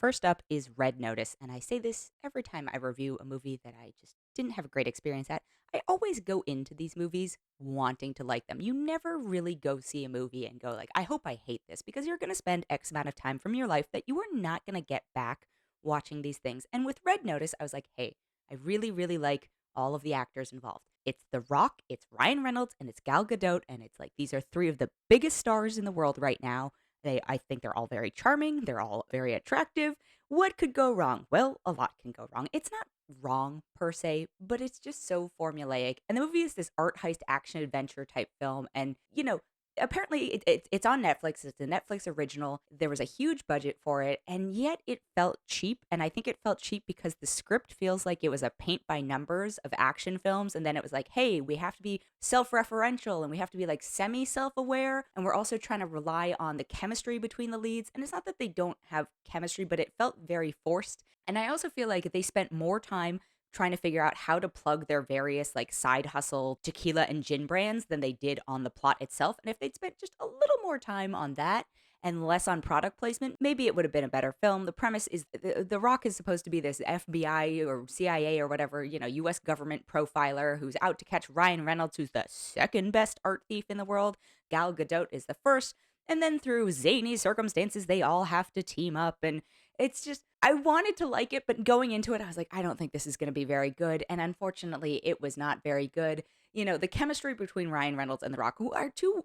First up is Red Notice, and I say this every time I review a movie that I just didn't have a great experience at. I always go into these movies wanting to like them. You never really go see a movie and go like, I hope I hate this, because you're going to spend X amount of time from your life that you are not going to get back watching these things. And with Red Notice, I was like, hey, I really, really like all of the actors involved. It's The Rock, it's Ryan Reynolds, and it's Gal Gadot, and it's like these are three of the biggest stars in the world right now. I think they're all very charming. They're all very attractive. What could go wrong? Well, a lot can go wrong. It's not wrong per se, but it's just so formulaic. And the movie is this art heist action adventure type film. And, apparently it's on Netflix. It's a Netflix original. There was a huge budget for it, and yet it felt cheap. And I think it felt cheap because the script feels like it was a paint by numbers of action films. And then it was like, hey, we have to be self referential and we have to be like semi self aware. And we're also trying to rely on the chemistry between the leads. And it's not that they don't have chemistry, but it felt very forced. And I also feel like they spent more time trying to figure out how to plug their various like side hustle tequila and gin brands than they did on the plot itself. And if they'd spent just a little more time on that and less on product placement, maybe it would have been a better film. The premise is the Rock is supposed to be this FBI or CIA or whatever, US government profiler who's out to catch Ryan Reynolds, who's the second best art thief in the world. Gal Gadot is the first. And then through zany circumstances, they all have to team up. And it's just, I wanted to like it, but going into it, I was like, I don't think this is going to be very good. And unfortunately, it was not very good. The chemistry between Ryan Reynolds and The Rock, who are two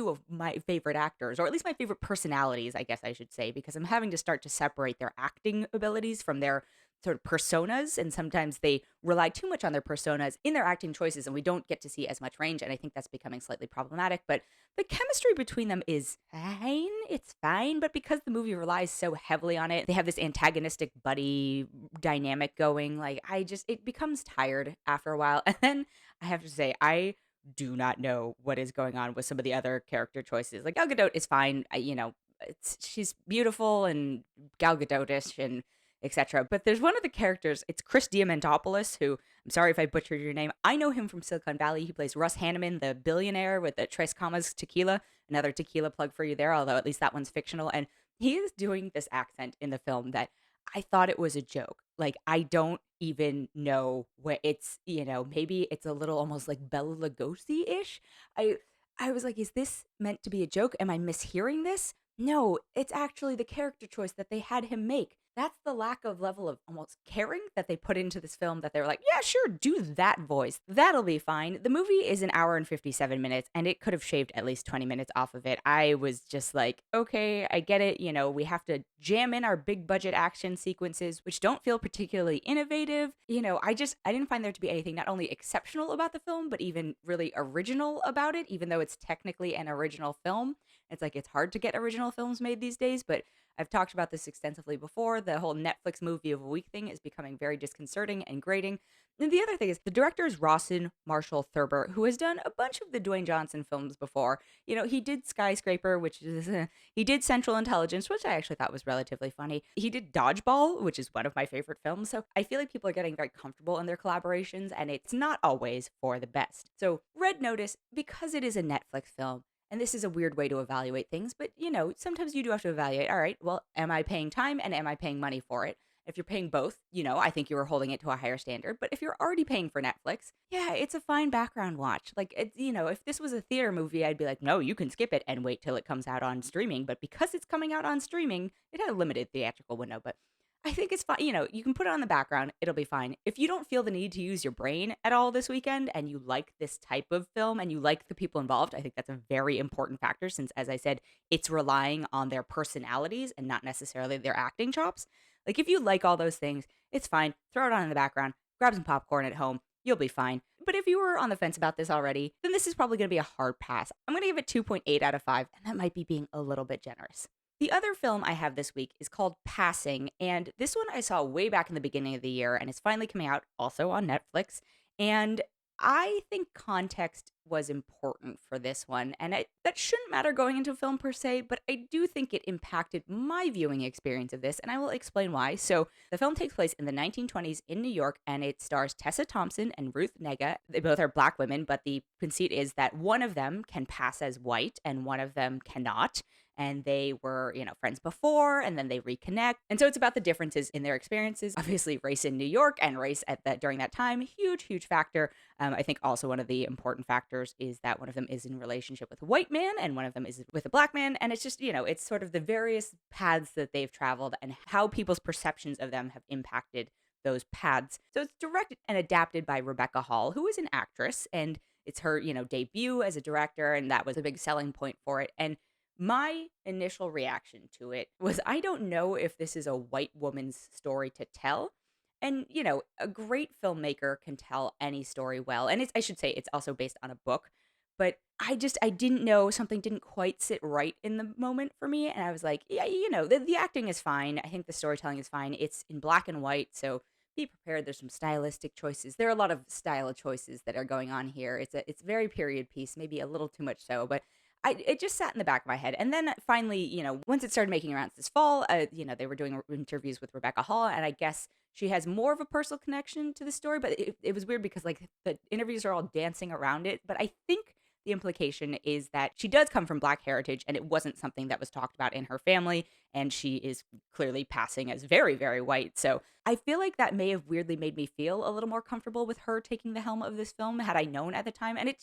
of my favorite actors, or at least my favorite personalities, I guess I should say, because I'm having to start to separate their acting abilities from their sort of personas. And sometimes they rely too much on their personas in their acting choices, and we don't get to see as much range. And I think that's becoming slightly problematic. But the chemistry between them is fine. It's fine. But because the movie relies so heavily on it, they have this antagonistic buddy dynamic going. Like, it becomes tired after a while. And then I have to say, I do not know what is going on with some of the other character choices. Like, Gal Gadot is fine. She's beautiful and Gal Gadot-ish and etc. But there's one of the characters, it's Chris Diamantopoulos, who, I'm sorry if I butchered your name. I know him from Silicon Valley. He plays Russ Hanneman, the billionaire with the Tres Camas tequila. Another tequila plug for you there, although at least that one's fictional. And he is doing this accent in the film that I thought it was a joke. Like, I don't even know what it's, maybe it's a little almost like Bela Lugosi-ish. I was like, is this meant to be a joke? Am I mishearing this? No, it's actually the character choice that they had him make. That's the lack of level of almost caring that they put into this film, that they were like, yeah, sure, do that voice. That'll be fine. The movie is an hour and 57 minutes, and it could have shaved at least 20 minutes off of it. I was just like, okay, I get it. We have to jam in our big budget action sequences, which don't feel particularly innovative. I didn't find there to be anything not only exceptional about the film, but even really original about it, even though it's technically an original film. It's like, it's hard to get original films made these days, but I've talked about this extensively before. The whole Netflix movie of a week thing is becoming very disconcerting and grating. And the other thing is, the director is Rawson Marshall Thurber, who has done a bunch of the Dwayne Johnson films before. He did Skyscraper, which is, he did Central Intelligence, which I actually thought was relatively funny. He did Dodgeball, which is one of my favorite films. So I feel like people are getting very comfortable in their collaborations, and it's not always for the best. So Red Notice, because it is a Netflix film, and this is a weird way to evaluate things, but sometimes you do have to evaluate, all right, well, am I paying time and am I paying money for it? If you're paying both, I think you were holding it to a higher standard. But if you're already paying for Netflix, yeah, it's a fine background watch. Like, if this was a theater movie, I'd be like, no, you can skip it and wait till it comes out on streaming. But because it's coming out on streaming, it had a limited theatrical window. But I think it's fine. You can put it on the background. It'll be fine. If you don't feel the need to use your brain at all this weekend and you like this type of film and you like the people involved, I think that's a very important factor since, as I said, it's relying on their personalities and not necessarily their acting chops. Like, if you like all those things, it's fine. Throw it on in the background. Grab some popcorn at home. You'll be fine. But if you were on the fence about this already, then this is probably going to be a hard pass. I'm going to give it 2.8 out of 5, and that might be being a little bit generous. The other film I have this week is called Passing, and this one I saw way back in the beginning of the year, and it's finally coming out also on Netflix. And I think context was important for this one. And that shouldn't matter going into film per se, but I do think it impacted my viewing experience of this, and I will explain why. So, the film takes place in the 1920s in New York, and it stars Tessa Thompson and Ruth Negga. They both are black women, but the conceit is that one of them can pass as white and one of them cannot. And they were, friends before, and then they reconnect. And so it's about the differences in their experiences. Obviously, race in New York and race at that during that time, huge, huge factor. I think also one of the important factors is that one of them is in relationship with a white man and one of them is with a black man. And it's just, it's sort of the various paths that they've traveled and how people's perceptions of them have impacted those paths. So it's directed and adapted by Rebecca Hall, who is an actress, and it's her, debut as a director, and that was a big selling point for it. And my initial reaction to it was I don't know if this is a white woman's story to tell. And, a great filmmaker can tell any story well. And I should say it's also based on a book, but I didn't know, something didn't quite sit right in the moment for me. And I was like, yeah, the acting is fine. I think the storytelling is fine. It's in black and white. So be prepared. There's some stylistic choices. There are a lot of style choices that are going on here. It's very period piece, maybe a little too much so, but it just sat in the back of my head. And then finally, once it started making rounds this fall, they were doing interviews with Rebecca Hall, and I guess she has more of a personal connection to the story, but it was weird because like the interviews are all dancing around it. But I think the implication is that she does come from Black heritage, and it wasn't something that was talked about in her family, and she is clearly passing as very, very white. So I feel like that may have weirdly made me feel a little more comfortable with her taking the helm of this film had I known at the time. And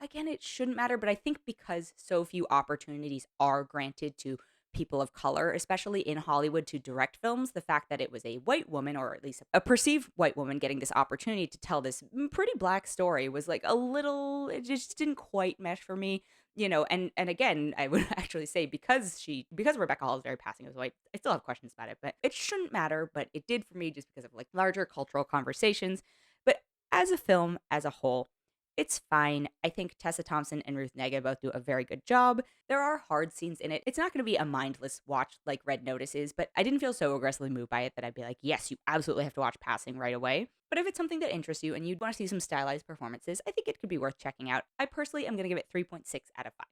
again, it shouldn't matter, but I think because so few opportunities are granted to people of color, especially in Hollywood, to direct films, the fact that it was a white woman, or at least a perceived white woman, getting this opportunity to tell this pretty black story was like it just didn't quite mesh for me. And again, I would actually say because Rebecca Hall is very passing as white, I still have questions about it, but it shouldn't matter. But it did for me just because of like larger cultural conversations. But as a film as a whole, it's fine. I think Tessa Thompson and Ruth Negga both do a very good job. There are hard scenes in it. It's not going to be a mindless watch like Red Notice is, but I didn't feel so aggressively moved by it that I'd be like, yes, you absolutely have to watch Passing right away. But if it's something that interests you and you want to see some stylized performances, I think it could be worth checking out. I personally am going to give it 3.6 out of 5.